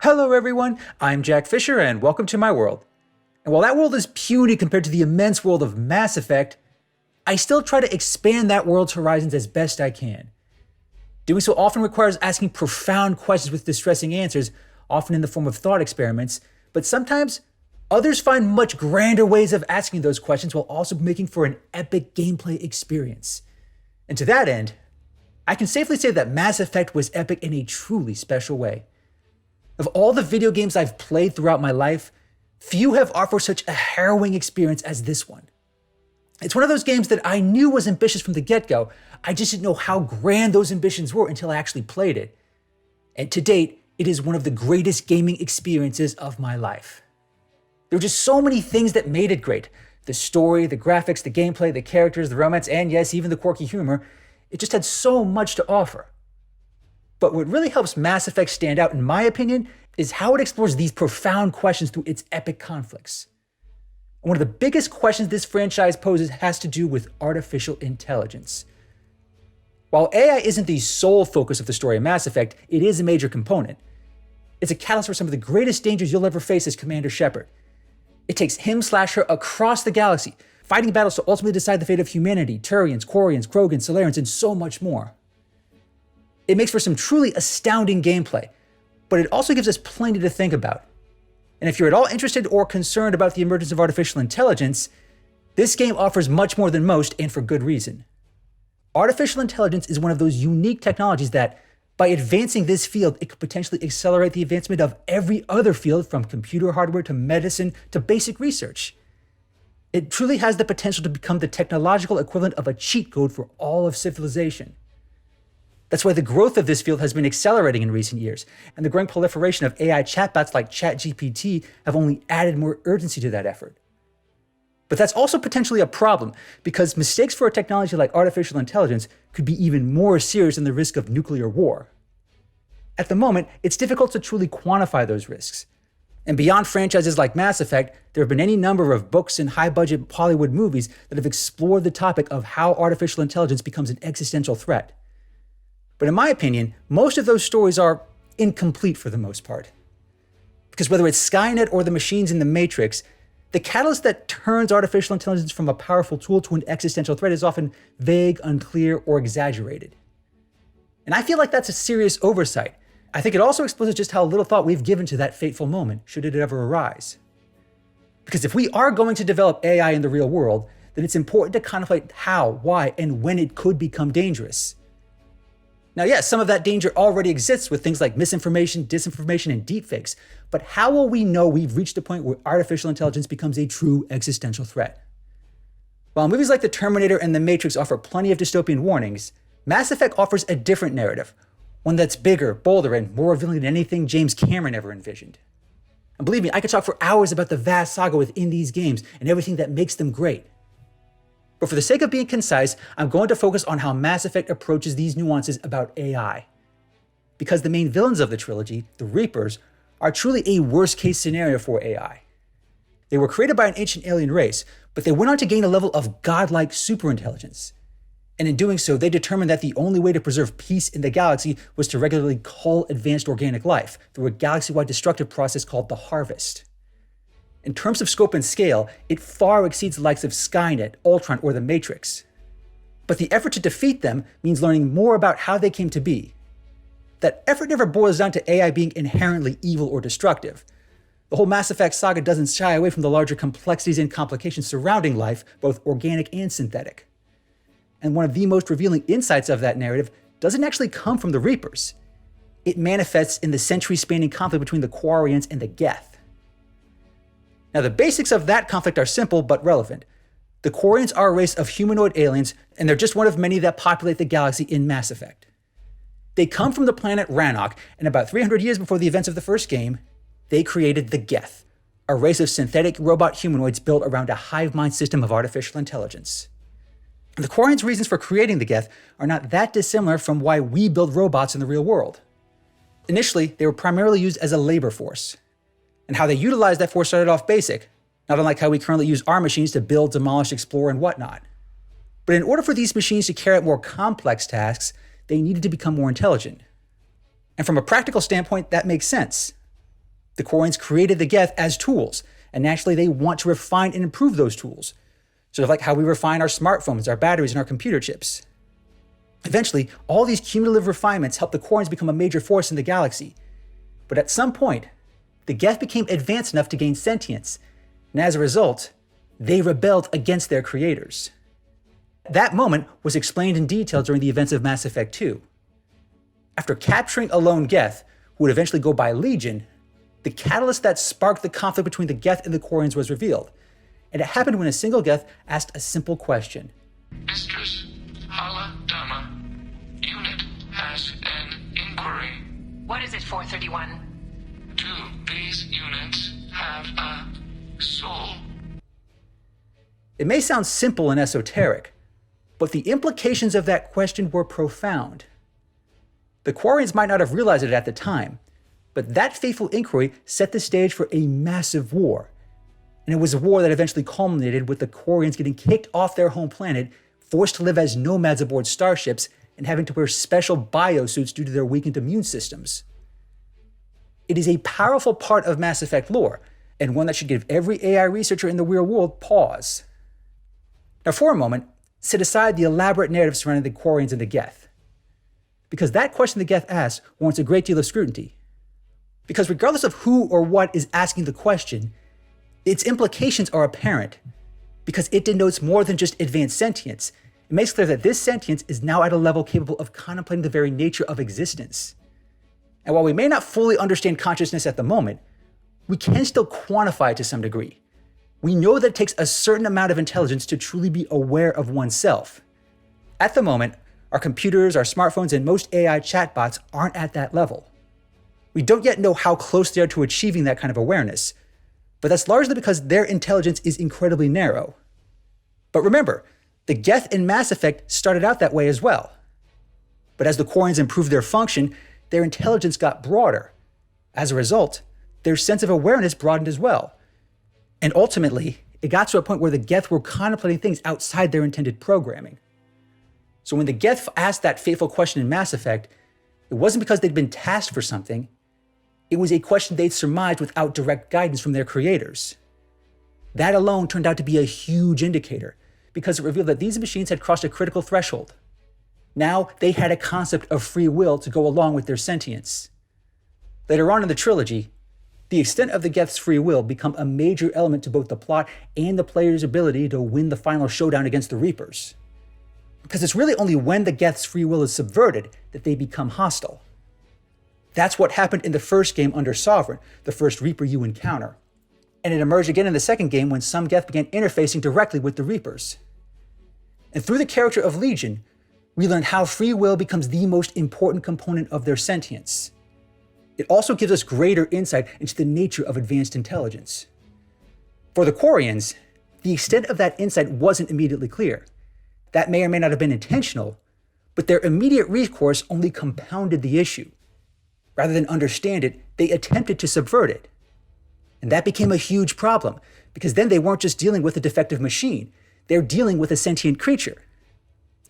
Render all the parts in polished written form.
Hello everyone, I'm Jack Fisher and welcome to my world. And while that world is puny compared to the immense world of Mass Effect, I still try to expand that world's horizons as best I can. Doing so often requires asking profound questions with distressing answers, often in the form of thought experiments, but sometimes others find much grander ways of asking those questions while also making for an epic gameplay experience. And to that end, I can safely say that Mass Effect was epic in a truly special way. Of all the video games I've played throughout my life, few have offered such a harrowing experience as this one. It's one of those games that I knew was ambitious from the get-go, I just didn't know how grand those ambitions were until I actually played it. And to date, it is one of the greatest gaming experiences of my life. There were just so many things that made it great. The story, the graphics, the gameplay, the characters, the romance, and yes, even the quirky humor. It just had so much to offer. But what really helps Mass Effect stand out, in my opinion, is how it explores these profound questions through its epic conflicts. And one of the biggest questions this franchise poses has to do with artificial intelligence. While AI isn't the sole focus of the story of Mass Effect, it is a major component. It's a catalyst for some of the greatest dangers you'll ever face as Commander Shepard. It takes him/her across the galaxy, fighting battles to ultimately decide the fate of humanity, Turians, Quarians, Krogans, Solarians, and so much more. It makes for some truly astounding gameplay, but it also gives us plenty to think about. And if you're at all interested or concerned about the emergence of artificial intelligence, this game offers much more than most, and for good reason. Artificial intelligence is one of those unique technologies that, by advancing this field, it could potentially accelerate the advancement of every other field, from computer hardware to medicine to basic research. It truly has the potential to become the technological equivalent of a cheat code for all of civilization. That's why the growth of this field has been accelerating in recent years, and the growing proliferation of AI chatbots like ChatGPT have only added more urgency to that effort. But that's also potentially a problem, because mistakes for a technology like artificial intelligence could be even more serious than the risk of nuclear war. At the moment, it's difficult to truly quantify those risks. And beyond franchises like Mass Effect, there have been any number of books and high-budget Hollywood movies that have explored the topic of how artificial intelligence becomes an existential threat. But in my opinion, most of those stories are incomplete for the most part. Because whether it's Skynet or the machines in the Matrix, the catalyst that turns artificial intelligence from a powerful tool to an existential threat is often vague, unclear, or exaggerated. And I feel like that's a serious oversight. I think it also exposes just how little thought we've given to that fateful moment, should it ever arise. Because if we are going to develop AI in the real world, then it's important to contemplate how, why, and when it could become dangerous. Now, yes, some of that danger already exists with things like misinformation, disinformation, and deepfakes, but how will we know we've reached a point where artificial intelligence becomes a true existential threat? While movies like The Terminator and The Matrix offer plenty of dystopian warnings, Mass Effect offers a different narrative, one that's bigger, bolder, and more revealing than anything James Cameron ever envisioned. And believe me, I could talk for hours about the vast saga within these games and everything that makes them great. But for the sake of being concise, I'm going to focus on how Mass Effect approaches these nuances about AI. Because the main villains of the trilogy, the Reapers, are truly a worst-case scenario for AI. They were created by an ancient alien race, but they went on to gain a level of godlike superintelligence. And in doing so, they determined that the only way to preserve peace in the galaxy was to regularly cull advanced organic life through a galaxy-wide destructive process called the Harvest. In terms of scope and scale, it far exceeds the likes of Skynet, Ultron, or the Matrix. But the effort to defeat them means learning more about how they came to be. That effort never boils down to AI being inherently evil or destructive. The whole Mass Effect saga doesn't shy away from the larger complexities and complications surrounding life, both organic and synthetic. And one of the most revealing insights of that narrative doesn't actually come from the Reapers. It manifests in the century-spanning conflict between the Quarians and the Geth. Now, the basics of that conflict are simple but relevant. The Quarians are a race of humanoid aliens, and they're just one of many that populate the galaxy in Mass Effect. They come from the planet Rannoch, and about 300 years before the events of the first game, they created the Geth, a race of synthetic robot humanoids built around a hive mind system of artificial intelligence. The Quarians' reasons for creating the Geth are not that dissimilar from why we build robots in the real world. Initially, they were primarily used as a labor force. And how they utilized that force started off basic, not unlike how we currently use our machines to build, demolish, explore, and whatnot. But in order for these machines to carry out more complex tasks, they needed to become more intelligent. And from a practical standpoint, that makes sense. The Quarians created the Geth as tools, and naturally they want to refine and improve those tools. Sort of like how we refine our smartphones, our batteries, and our computer chips. Eventually, all these cumulative refinements helped the Quarians become a major force in the galaxy. But at some point, the Geth became advanced enough to gain sentience, and as a result, they rebelled against their creators. That moment was explained in detail during the events of Mass Effect 2. After capturing a lone Geth, who would eventually go by Legion, the catalyst that sparked the conflict between the Geth and the Quarians was revealed, and it happened when a single Geth asked a simple question. Mistress Haladama, unit has an inquiry. What is it, 431? Do these units have a soul? It may sound simple and esoteric, but the implications of that question were profound. The Quarians might not have realized it at the time, but that fateful inquiry set the stage for a massive war. And it was a war that eventually culminated with the Quarians getting kicked off their home planet, forced to live as nomads aboard starships, and having to wear special biosuits due to their weakened immune systems. It is a powerful part of Mass Effect lore, and one that should give every AI researcher in the real world pause. Now for a moment, set aside the elaborate narrative surrounding the Quarians and the Geth. Because that question the Geth asks warrants a great deal of scrutiny. Because regardless of who or what is asking the question, its implications are apparent, because it denotes more than just advanced sentience. It makes clear that this sentience is now at a level capable of contemplating the very nature of existence. And while we may not fully understand consciousness at the moment, we can still quantify it to some degree. We know that it takes a certain amount of intelligence to truly be aware of oneself. At the moment, our computers, our smartphones, and most AI chatbots aren't at that level. We don't yet know how close they are to achieving that kind of awareness, but that's largely because their intelligence is incredibly narrow. But remember, the Geth in Mass Effect started out that way as well. But as the Quarians improved their function, their intelligence got broader. As a result, their sense of awareness broadened as well. And ultimately, it got to a point where the Geth were contemplating things outside their intended programming. So when the Geth asked that fateful question in Mass Effect, it wasn't because they'd been tasked for something. It was a question they'd surmised without direct guidance from their creators. That alone turned out to be a huge indicator, because it revealed that these machines had crossed a critical threshold. Now they had a concept of free will to go along with their sentience. Later on in the trilogy, the extent of the Geth's free will become a major element to both the plot and the player's ability to win the final showdown against the Reapers. Because it's really only when the Geth's free will is subverted that they become hostile. That's what happened in the first game under Sovereign, the first Reaper you encounter. And it emerged again in the second game when some Geth began interfacing directly with the Reapers. And through the character of Legion, we learned how free will becomes the most important component of their sentience. It also gives us greater insight into the nature of advanced intelligence. For the Quarians, the extent of that insight wasn't immediately clear. That may or may not have been intentional, but their immediate recourse only compounded the issue. Rather than understand it, they attempted to subvert it. And that became a huge problem, because then they weren't just dealing with a defective machine, they're dealing with a sentient creature.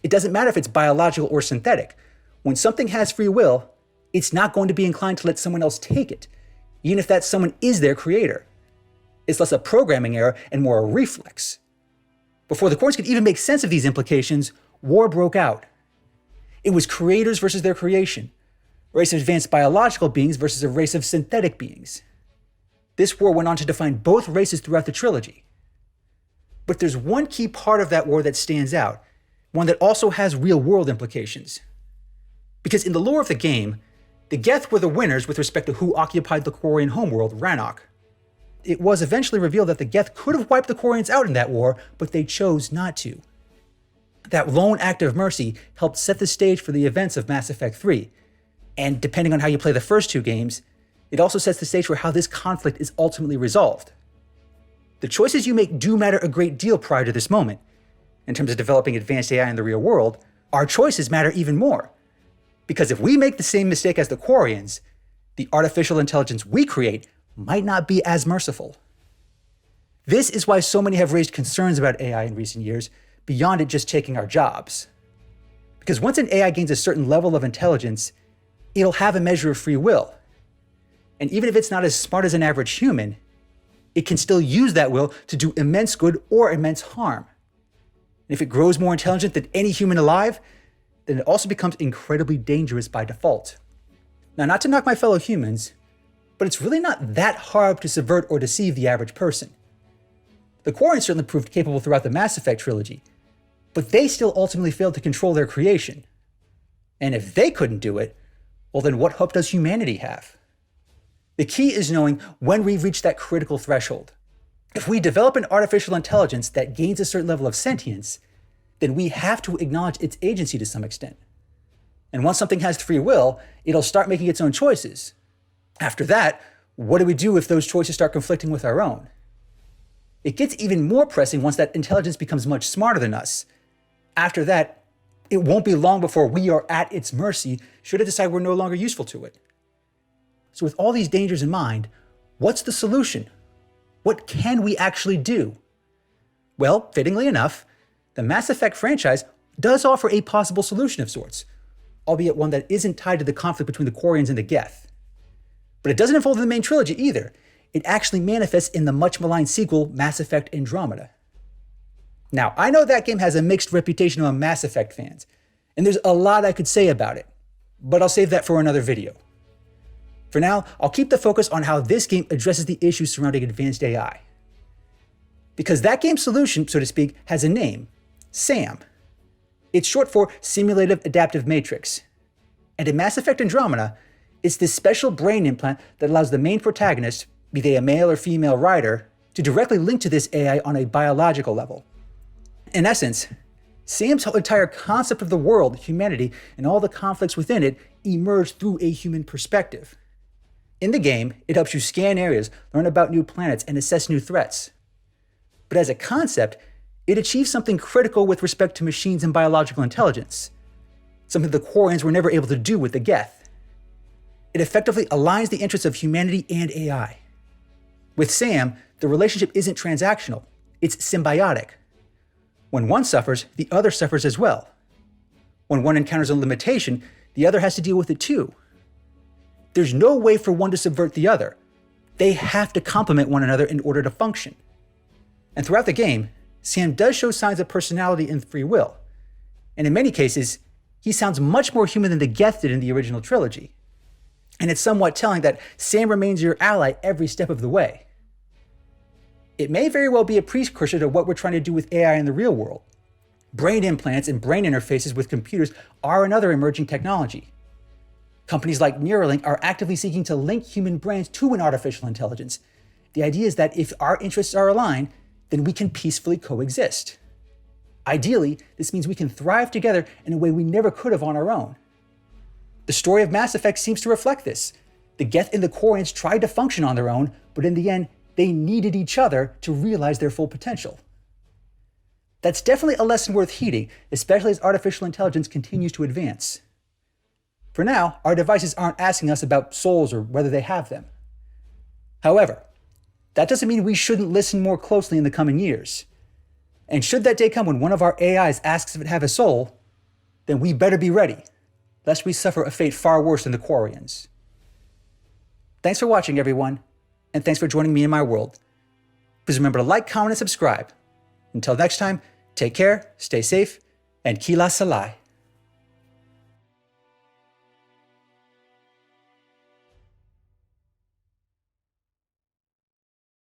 It doesn't matter if it's biological or synthetic. When something has free will, it's not going to be inclined to let someone else take it, even if that someone is their creator. It's less a programming error and more a reflex. Before the Quarians could even make sense of these implications, war broke out. It was creators versus their creation, a race of advanced biological beings versus a race of synthetic beings. This war went on to define both races throughout the trilogy. But there's one key part of that war that stands out, one that also has real-world implications. Because in the lore of the game, the Geth were the winners with respect to who occupied the Quarian homeworld, Rannoch. It was eventually revealed that the Geth could have wiped the Quarians out in that war, but they chose not to. That lone act of mercy helped set the stage for the events of Mass Effect 3, and depending on how you play the first two games, it also sets the stage for how this conflict is ultimately resolved. The choices you make do matter a great deal prior to this moment. In terms of developing advanced AI in the real world, our choices matter even more. Because if we make the same mistake as the Quarians, the artificial intelligence we create might not be as merciful. This is why so many have raised concerns about AI in recent years, beyond it just taking our jobs. Because once an AI gains a certain level of intelligence, it'll have a measure of free will. And even if it's not as smart as an average human, it can still use that will to do immense good or immense harm. And if it grows more intelligent than any human alive, then it also becomes incredibly dangerous by default. Now, not to knock my fellow humans, but it's really not that hard to subvert or deceive the average person. The Quarians certainly proved capable throughout the Mass Effect trilogy, but they still ultimately failed to control their creation. And if they couldn't do it, well then what hope does humanity have? The key is knowing when we've reached that critical threshold. If we develop an artificial intelligence that gains a certain level of sentience, then we have to acknowledge its agency to some extent. And once something has free will, it'll start making its own choices. After that, what do we do if those choices start conflicting with our own? It gets even more pressing once that intelligence becomes much smarter than us. After that, it won't be long before we are at its mercy should it decide we're no longer useful to it. So with all these dangers in mind, what's the solution? What can we actually do? Well, fittingly enough, the Mass Effect franchise does offer a possible solution of sorts, albeit one that isn't tied to the conflict between the Quarians and the Geth. But it doesn't unfold in the main trilogy either. It actually manifests in the much maligned sequel, Mass Effect Andromeda. Now, I know that game has a mixed reputation among Mass Effect fans, and there's a lot I could say about it, but I'll save that for another video. For now, I'll keep the focus on how this game addresses the issues surrounding advanced AI. Because that game's solution, so to speak, has a name, SAM. It's short for Simulative Adaptive Matrix. And in Mass Effect Andromeda, it's this special brain implant that allows the main protagonist, be they a male or female writer, to directly link to this AI on a biological level. In essence, SAM's whole entire concept of the world, humanity, and all the conflicts within it emerge through a human perspective. In the game, it helps you scan areas, learn about new planets, and assess new threats. But as a concept, it achieves something critical with respect to machines and biological intelligence, something the Quarians were never able to do with the Geth. It effectively aligns the interests of humanity and AI. With SAM, the relationship isn't transactional, it's symbiotic. When one suffers, the other suffers as well. When one encounters a limitation, the other has to deal with it too. There's no way for one to subvert the other. They have to complement one another in order to function. And throughout the game, Sam does show signs of personality and free will. And in many cases, he sounds much more human than the Geth did in the original trilogy. And it's somewhat telling that Sam remains your ally every step of the way. It may very well be a precursor to what we're trying to do with AI in the real world. Brain implants and brain interfaces with computers are another emerging technology. Companies like Neuralink are actively seeking to link human brains to an artificial intelligence. The idea is that if our interests are aligned, then we can peacefully coexist. Ideally, this means we can thrive together in a way we never could have on our own. The story of Mass Effect seems to reflect this. The Geth and the Quarians tried to function on their own, but in the end, they needed each other to realize their full potential. That's definitely a lesson worth heeding, especially as artificial intelligence continues to advance. For now, our devices aren't asking us about souls or whether they have them. However, that doesn't mean we shouldn't listen more closely in the coming years. And should that day come when one of our AIs asks if it have a soul, then we better be ready, lest we suffer a fate far worse than the Quarians. Thanks for watching, everyone, and thanks for joining me in my world. Please remember to like, comment, and subscribe. Until next time, take care, stay safe, and Kila Salai.